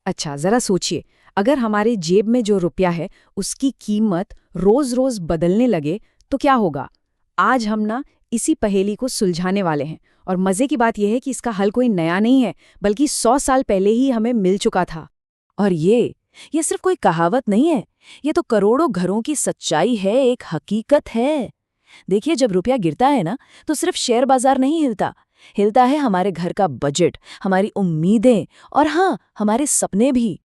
अच्छा, जरा सोचिए, अगर हमारे जेब में जो रुपया है उसकी कीमत रोज रोज बदलने लगे तो क्या होगा? आज हम ना इसी पहेली को सुलझाने वाले हैं। और मजे की बात यह है कि इसका हल कोई नया नहीं है, बल्कि 100 साल पहले ही हमें मिल चुका था। और ये सिर्फ कोई कहावत नहीं है, ये तो करोड़ों घरों की सच्चाई है, एक हकीकत है। देखिए, जब रुपया गिरता है ना, तो सिर्फ शेयर बाजार नहीं हिलता, हिलता है हमारे घर का बजट, हमारी उम्मीदें और हाँ, हमारे सपने भी।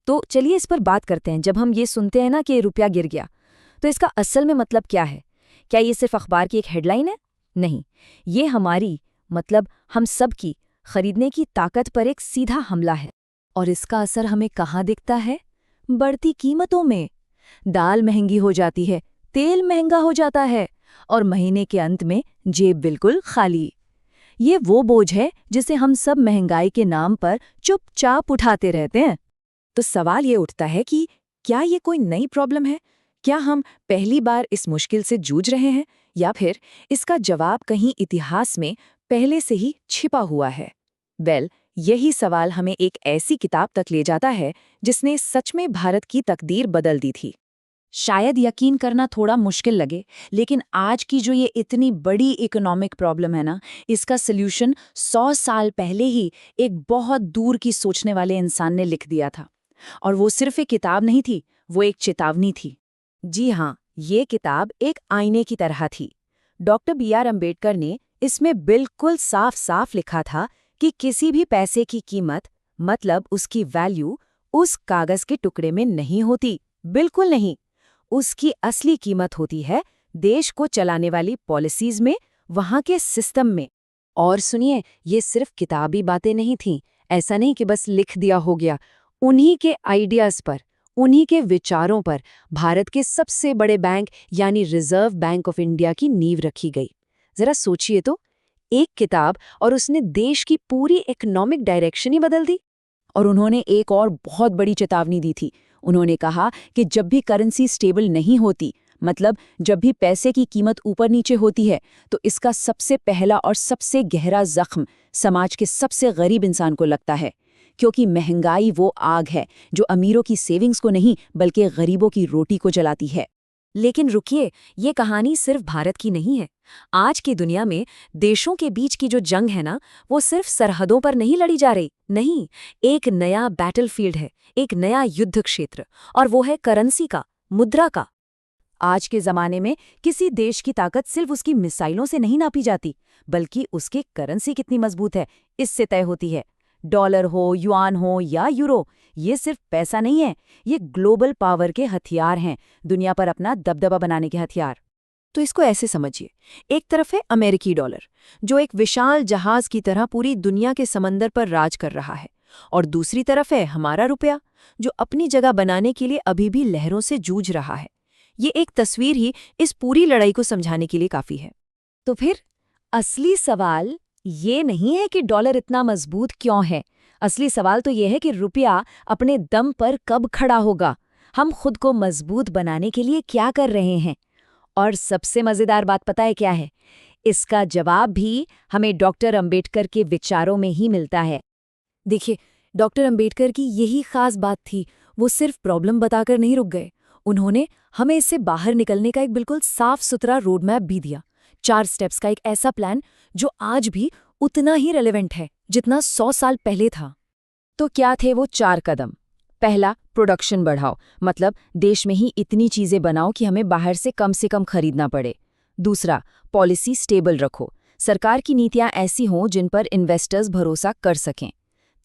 तो चलिए इस पर बात करते हैं। जब हम ये सुनते हैं ना कि रुपया गिर गया, तो इसका असल में मतलब क्या है? क्या ये सिर्फ अखबार की एक हेडलाइन है? नहीं, ये हमारी, मतलब हम सब की खरीदने की ताकत पर एक सीधा हमला है। और इसका असर हमें कहाँ दिखता है? बढ़ती कीमतों में। दाल महंगी हो जाती है, तेल महंगा हो जाता है, और महीने के अंत में जेब बिल्कुल खाली। ये वो बोझ है जिसे हम सब महंगाई के नाम पर चुपचाप उठाते रहते हैं। तो सवाल ये उठता है कि क्या ये कोई नई प्रॉब्लम है? क्या हम पहली बार इस मुश्किल से जूझ रहे हैं, या फिर इसका जवाब कहीं इतिहास में पहले से ही छिपा हुआ है? यही सवाल हमें एक ऐसी किताब तक ले जाता है जिसने सच में भारत की तकदीर बदल दी थी। शायद यकीन करना थोड़ा मुश्किल लगे, लेकिन आज की जो ये इतनी बड़ी इकोनॉमिक प्रॉब्लम है ना, इसका सल्यूशन 100 साल पहले ही एक बहुत दूर की सोचने वाले इंसान ने लिख दिया था। और वो सिर्फ एक किताब नहीं थी, वो एक चेतावनी थी। जी हाँ, ये किताब एक आईने की तरह थी। Doctor B.R. अम्बेडकर ने इसमें बिल्कुल साफ साफ लिखा था कि किसी भी पैसे की कीमत, मतलब उसकी वैल्यू, उस कागज के टुकड़े में नहीं होती। बिल्कुल नहीं। उसकी असली कीमत होती है देश को चलाने वाली पॉलिसीज में, वहाँ के सिस्टम में। और सुनिए, ये सिर्फ किताबी बातें नहीं थीं। ऐसा नहीं कि बस लिख दिया हो गया। उन्हीं के आइडियाज़ पर, उन्हीं के विचारों पर भारत के सबसे बड़े बैंक यानी रिजर्व बैंक ऑफ इंडिया की नींव रखी गई। जरा सोचिए तो, एक किताब और उसने देश की पूरी इकोनॉमिक डायरेक्शन ही बदल दी। और उन्होंने एक और बहुत बड़ी चेतावनी दी थी। उन्होंने कहा कि जब भी करेंसी स्टेबल नहीं होती, मतलब जब भी पैसे की कीमत ऊपर नीचे होती है, तो इसका सबसे पहला और सबसे गहरा जख्म समाज के सबसे गरीब इंसान को लगता है। क्योंकि महंगाई वो आग है जो अमीरों की सेविंग्स को नहीं, बल्कि गरीबों की रोटी को जलाती है। लेकिन रुकिए, ये कहानी सिर्फ भारत की नहीं है। आज की दुनिया में देशों के बीच की जो जंग है ना, वो सिर्फ सरहदों पर नहीं लड़ी जा रही। नहीं, एक नया बैटलफील्ड है, एक नया युद्ध क्षेत्र, और वो है करेंसी का, मुद्रा का। आज के ज़माने में किसी देश की ताकत सिर्फ उसकी मिसाइलों से नहीं नापी जाती, बल्कि उसकी करेंसी कितनी मजबूत है, इससे तय होती है। डॉलर हो, युआन हो या यूरो, ये सिर्फ पैसा नहीं है, ये ग्लोबल पावर के हथियार हैं, दुनिया पर अपना दबदबा बनाने के हथियार। तो इसको ऐसे समझिए, एक तरफ है अमेरिकी डॉलर, जो एक विशाल जहाज की तरह पूरी दुनिया के समंदर पर राज कर रहा है, और दूसरी तरफ है हमारा रुपया, जो अपनी जगह बनाने के लिए अभी भी लहरों से जूझ रहा है। ये एक तस्वीर ही इस पूरी लड़ाई को समझाने के लिए काफी है। तो फिर असली सवाल ये नहीं है कि डॉलर इतना मजबूत क्यों है। असली सवाल तो ये है कि रुपया अपने दम पर कब खड़ा होगा। हम खुद को मजबूत बनाने के लिए क्या कर रहे हैं? और सबसे मजेदार बात पता है क्या है? इसका जवाब भी हमें डॉक्टर अंबेडकर के विचारों में ही मिलता है। देखिए, डॉक्टर अंबेडकर की यही खास बात थी। वो सिर्फ प्रॉब्लम बताकर नहीं रुक गए, उन्होंने हमें इससे बाहर निकलने का एक बिल्कुल साफ सुथरा रोड मैप भी दिया। 4 स्टेप्स का एक ऐसा प्लान जो आज भी उतना ही रेलेवेंट है जितना 100 साल पहले था। तो क्या थे वो 4 कदम? पहला, प्रोडक्शन बढ़ाओ, मतलब देश में ही इतनी चीजें बनाओ कि हमें बाहर से कम खरीदना पड़े। दूसरा, पॉलिसी स्टेबल रखो, सरकार की नीतियां ऐसी हों जिन पर इन्वेस्टर्स भरोसा कर सकें।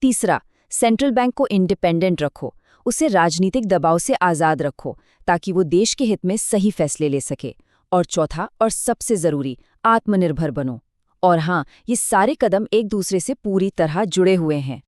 तीसरा, सेंट्रल बैंक को इंडिपेंडेंट रखो, उसे राजनीतिक दबाव से आज़ाद रखो ताकि वो देश के हित में सही फैसले ले सके। और चौथा और सबसे ज़रूरी, आत्मनिर्भर बनो। और हाँ, ये सारे कदम एक दूसरे से पूरी तरह जुड़े हुए हैं।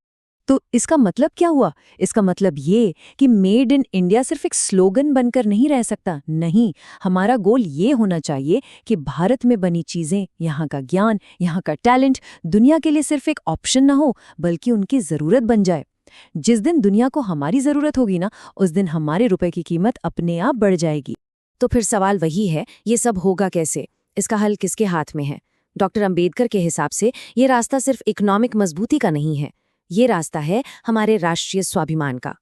तो इसका मतलब क्या हुआ? इसका मतलब ये कि मेड इन इंडिया सिर्फ एक स्लोगन बनकर नहीं रह सकता। नहीं, हमारा गोल ये होना चाहिए कि भारत में बनी चीज़ें, यहाँ का ज्ञान, यहाँ का टैलेंट दुनिया के लिए सिर्फ एक ऑप्शन ना हो, बल्कि उनकी ज़रूरत बन जाए। जिस दिन दुनिया को हमारी ज़रूरत होगी ना, उस दिन हमारे रुपए की कीमत अपने आप बढ़ जाएगी। तो फिर सवाल वही है, ये सब होगा कैसे? इसका हल किसके हाथ में है? डॉक्टर अंबेडकर के हिसाब से ये रास्ता सिर्फ इकोनॉमिक मजबूती का नहीं है, ये रास्ता है हमारे राष्ट्रीय स्वाभिमान का।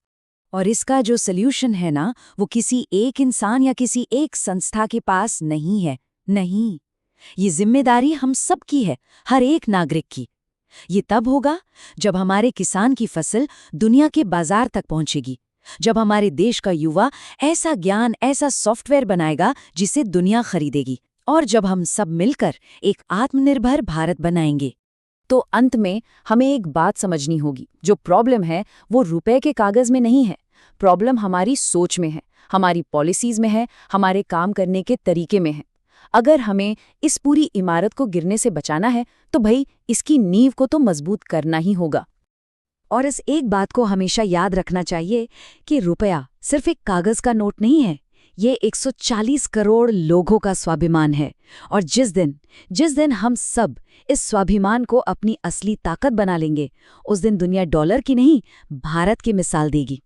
और इसका जो सल्यूशन है ना, वो किसी एक इंसान या किसी एक संस्था के पास नहीं है। नहीं, ये जिम्मेदारी हम सब की है, हर एक नागरिक की। ये तब होगा जब हमारे किसान की फसल दुनिया के बाजार तक पहुंचेगी, जब हमारे देश का युवा ऐसा ज्ञान, ऐसा सॉफ्टवेयर बनाएगा जिसे दुनिया खरीदेगी, और जब हम सब मिलकर एक आत्मनिर्भर भारत बनाएंगे। तो अंत में हमें एक बात समझनी होगी, जो प्रॉब्लम है वो रुपए के कागज में नहीं है। प्रॉब्लम हमारी सोच में है, हमारी पॉलिसीज में है, हमारे काम करने के तरीके में है। अगर हमें इस पूरी इमारत को गिरने से बचाना है तो भाई इसकी नींव को तो मजबूत करना ही होगा। और इस एक बात को हमेशा याद रखना चाहिए कि रुपया सिर्फ एक कागज का नोट नहीं है, ये 140 करोड़ लोगों का स्वाभिमान है। और जिस दिन हम सब इस स्वाभिमान को अपनी असली ताकत बना लेंगे, उस दिन दुनिया डॉलर की नहीं, भारत की मिसाल देगी।